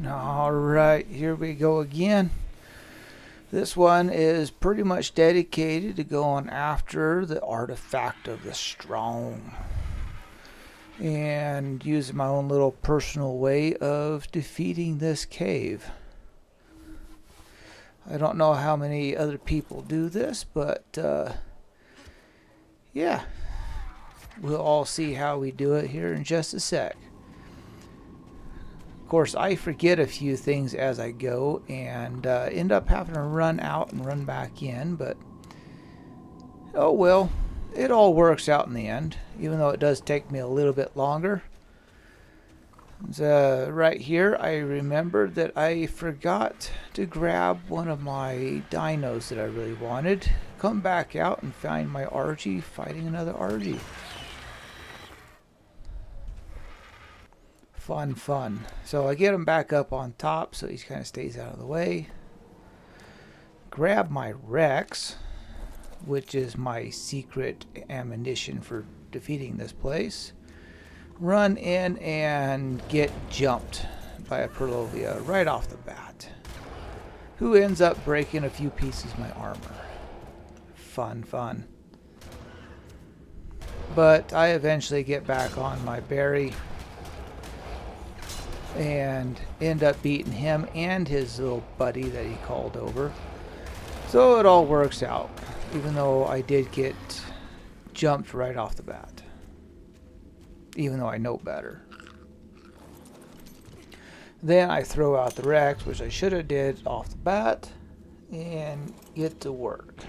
Alright, here we go again. This one is pretty much dedicated to going after the artifact of the strong and using my own little personal way of defeating this cave. I don't know how many other people do this, but yeah, we'll all see how we do it here in just a sec. Of course, I forget a few things as I go and end up having to run out and run back in, but oh well, it all works out in the end, even though it does take me a little bit longer. Right here, I remembered that I forgot to grab one of my dinos that I really wanted. Come back out and find my RG fighting another RG. Fun. So I get him back up on top so he kind of stays out of the way. Grab my Rex, which is my secret ammunition for defeating this place. Run in and get jumped by a Perlovia right off the bat, who ends up breaking a few pieces of my armor. Fun. But I eventually get back on my berry and end up beating him and his little buddy that he called over. So it all works out, even though I did get jumped right off the bat, even though I know better. Then I throw out the Rex, which I should have did off the bat, and get to work.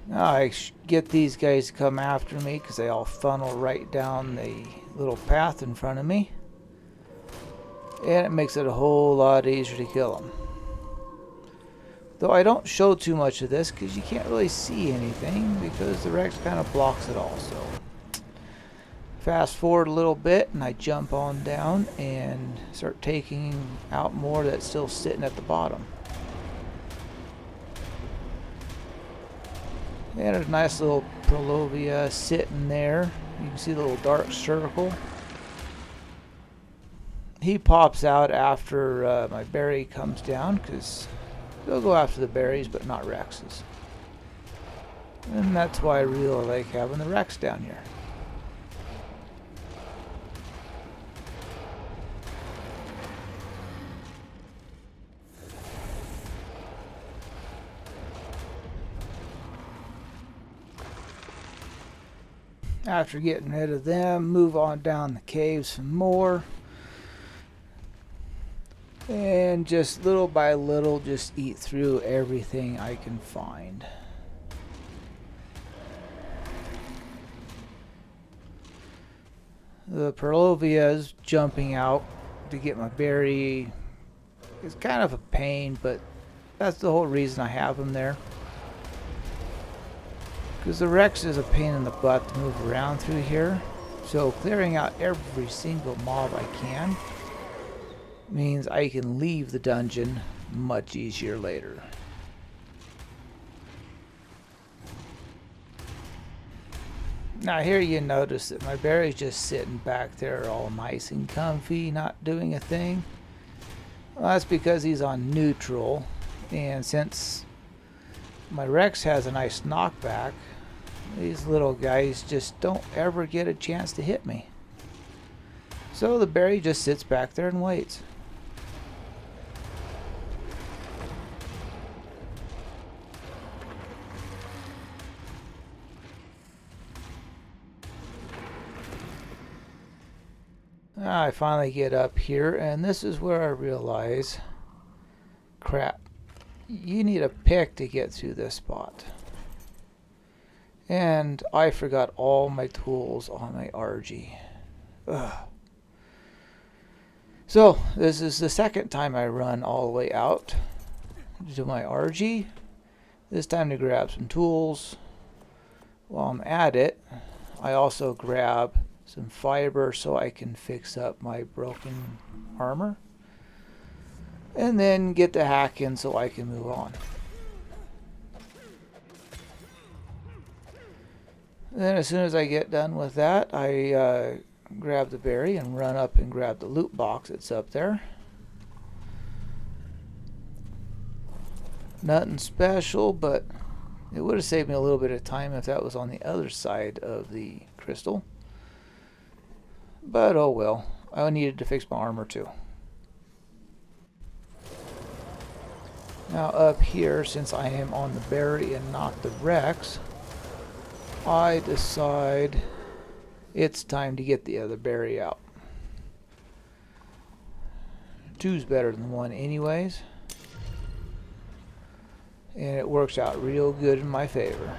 Now I get these guys to come after me because they all funnel right down the little path in front of me. And it makes it a whole lot easier to kill them. Though I don't show too much of this because you can't really see anything because the Rex kind of blocks it all. So fast forward a little bit and I jump on down and start taking out more that's still sitting at the bottom. And a nice little Perlovia sitting there. You can see the little dark circle. He pops out after my berry comes down because they'll go after the berries but not Rexes. And that's why I really like having the Rex down here. After getting rid of them, move on down the cave some more. And just little by little, just eat through everything I can find. The Perlovias jumping out to get my berry is kind of a pain, but that's the whole reason I have them there. Because the Rex is a pain in the butt to move around through here. So clearing out every single mob I can means I can leave the dungeon much easier later. Now here you notice that my berry's just sitting back there all nice and comfy, not doing a thing. Well, that's because he's on neutral, and since my Rex has a nice knockback, these little guys just don't ever get a chance to hit me. So the berry just sits back there and waits. I finally get up here, and this is where I realize, crap, you need a pick to get through this spot. And I forgot all my tools on my RG. Ugh. So this is the second time I run all the way out to my RG. This time to grab some tools. While I'm at it, I also grab some fiber so I can fix up my broken armor. And then get the hack in so I can move on. Then as soon as I get done with that, I grab the berry and run up and grab the loot box that's up there. Nothing special, but it would have saved me a little bit of time if that was on the other side of the crystal. But oh well, I needed to fix my armor too. Now up here, since I am on the berry and not the Rex, I decide it's time to get the other berry out. Two's better than one anyways. And it works out real good in my favor.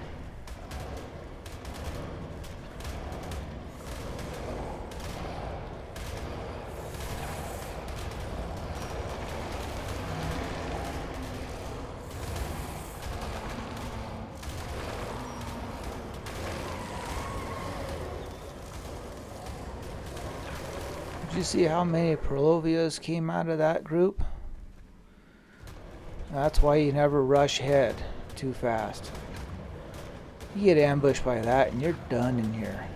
Did you see how many Perlovias came out of that group? That's why you never rush ahead too fast. You get ambushed by that and you're done in here.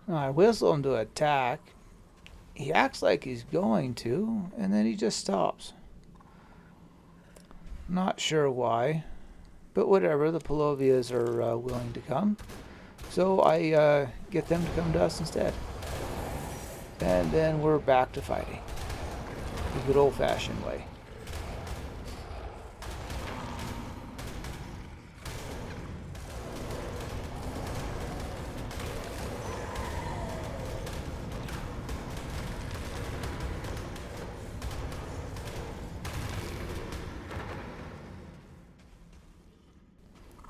I whistle him to attack. He acts like he's going to, and then he just stops. Not sure why, but whatever, the Palovias are willing to come. So I get them to come to us instead. And then we're back to fighting. The good old-fashioned way.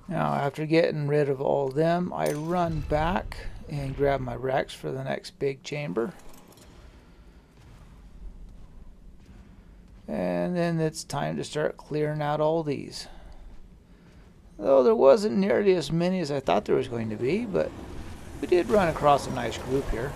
Now, after getting rid of all of them, I run back and grab my Rex for the next big chamber. And then it's time to start clearing out all these. Though there wasn't nearly as many as I thought there was going to be, but we did run across a nice group here.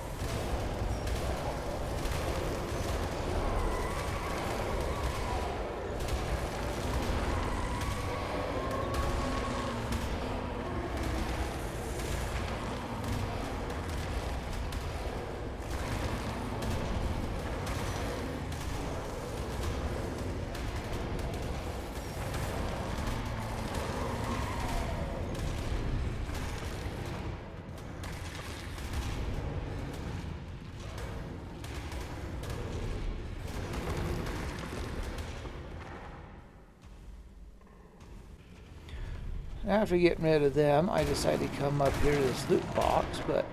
After getting rid of them, I decided to come up here to this loot box, but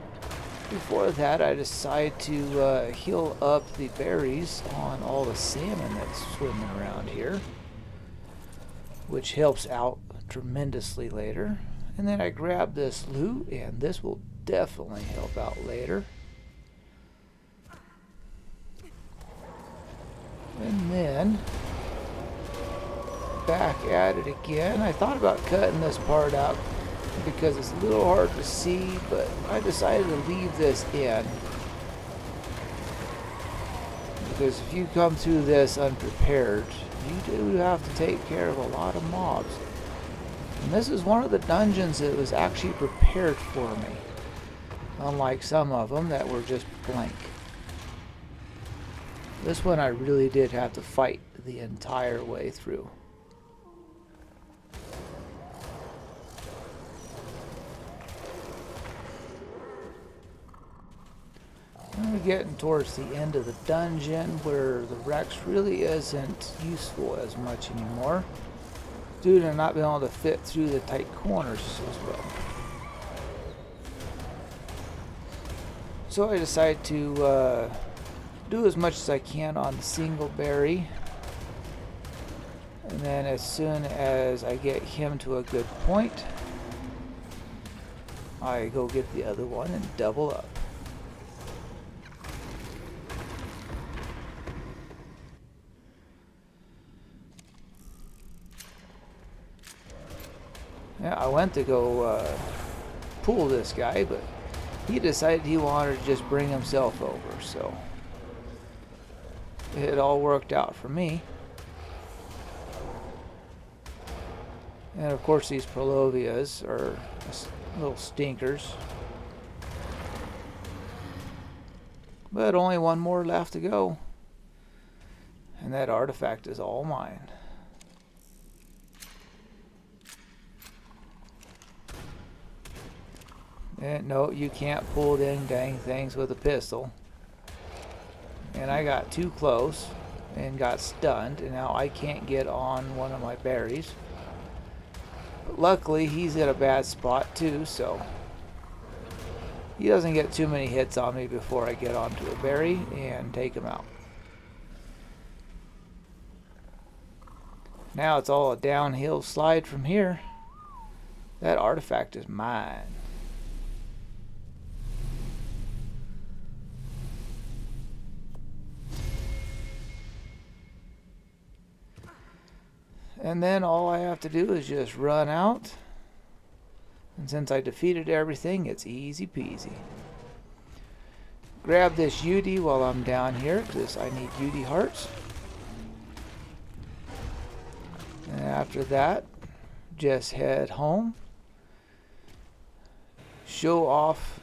before that I decided to heal up the berries on all the salmon that's swimming around here, which helps out tremendously later. And then I grabbed this loot, and this will definitely help out later. And then back at it again. I thought about cutting this part out because it's a little hard to see, but I decided to leave this in, because if you come through this unprepared, you do have to take care of a lot of mobs. And this is one of the dungeons that was actually prepared for me, unlike some of them that were just blank. This one I really did have to fight the entire way through. We're getting towards the end of the dungeon where the Rex really isn't useful as much anymore due to not being able to fit through the tight corners as well. So I decided to do as much as I can on the single berry, and then as soon as I get him to a good point, I go get the other one and double up. Yeah, I went to go pull this guy, but he decided he wanted to just bring himself over, so it all worked out for me. And of course these Prolovias are little stinkers. But only one more left to go. And that artifact is all mine. And no, you can't pull them dang things with a pistol. And I got too close and got stunned, and now I can't get on one of my berries. But luckily he's at a bad spot too, so he doesn't get too many hits on me before I get onto a berry and take him out. Now it's all a downhill slide from here. That artifact is mine. And then all I have to do is just run out. And since I defeated everything, it's easy peasy. Grab this UD while I'm down here, because I need UD hearts. And after that, just head home. Show off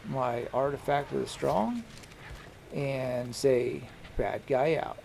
my artifact of the strong. And say, bad guy out.